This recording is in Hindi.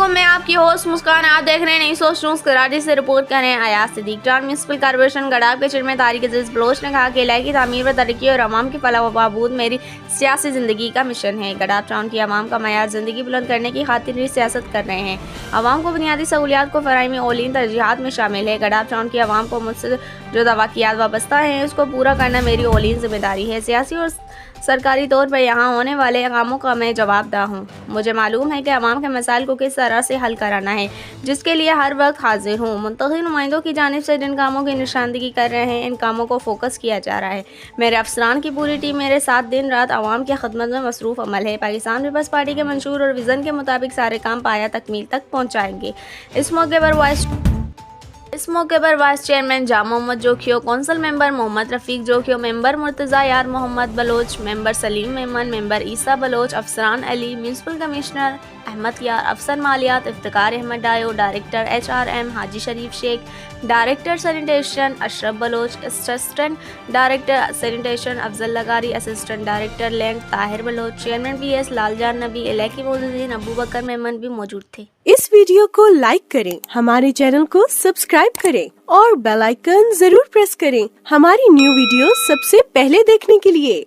अस्सलामुअलैकुम, मैं आपकी होस्ट मुस्कान। आप देख रहे हैं नई सोच न्यूज़। कराची से रिपोर्ट करें Ayaz Siddique. Town municipal corporation Gadap के चेयरमैन तारिक अजीज बलोच ने कहा कि इलाके की तामीर व तरक्की और अवाम की फलाह व बहबूद मेरी सियासी ज़िंदगी का मिशन है। गडाब टाउन की अवाम का मयार ज़िंदगी बुलंद करने की खातिर ही सियासत कर रहे हैं। अवाम को बुनियादी सहूलियात को फराहमी औलीन तरजीहात में शामिल है। गडाब टाउन की अवाम को मुझसे जो दवाकियात वाबस्ता हैं उसको पूरा करना मेरी औलीन जिम्मेदारी है। सियासी और सरकारी तौर पर यहाँ होने वाले कामों का मैं जवाबदा हूँ। मुझे मालूम है कि अवाम के मसाइल को किस तरह से हल कराना है, जिसके लिए हर वक्त हाजिर हूँ। मुंतखब नुमाइंदों की जानिब से जिन कामों की निशानदगी कर रहे हैं, इन कामों को फोकस किया जा रहा है। मेरे अफसरान की पूरी टीम मेरे साथ दिन रात अवाम की खिदमत में मसरूफ़ अमल है। पाकिस्तान पीपल्स पार्टी के मंशूर और विज़न के मुताबिक सारे काम पाया तकमील तक पहुँचाएंगे। इस मौके पर वाइस चेयरमैन जा Mohammad Jokhio, council member Mohammad Rafiq Jokhio, member Murtaza Yar Mohammad Baloch, member Saleem Memon, member Isa Baloch, अफसरान अली, म्यूनसिपल कमिश्नर अहमद यार, अफसर मालियात Iftikhar Ahmed Dayo, director HRM Haji Sharif Shaikh, director sanitation Ashraf Baloch, assistant director sanitation Afzal Lagari, assistant director land Tahir Baloch, chairman PS Laljan Nabi, इलाकी मौजूदीन अबू बकर मेमन भी मौजूद थे। इस वीडियो को लाइक करें, हमारे चैनल को सब्सक्राइब करें और बेल आइकन जरूर प्रेस करें हमारी न्यू वीडियो सबसे पहले देखने के लिए।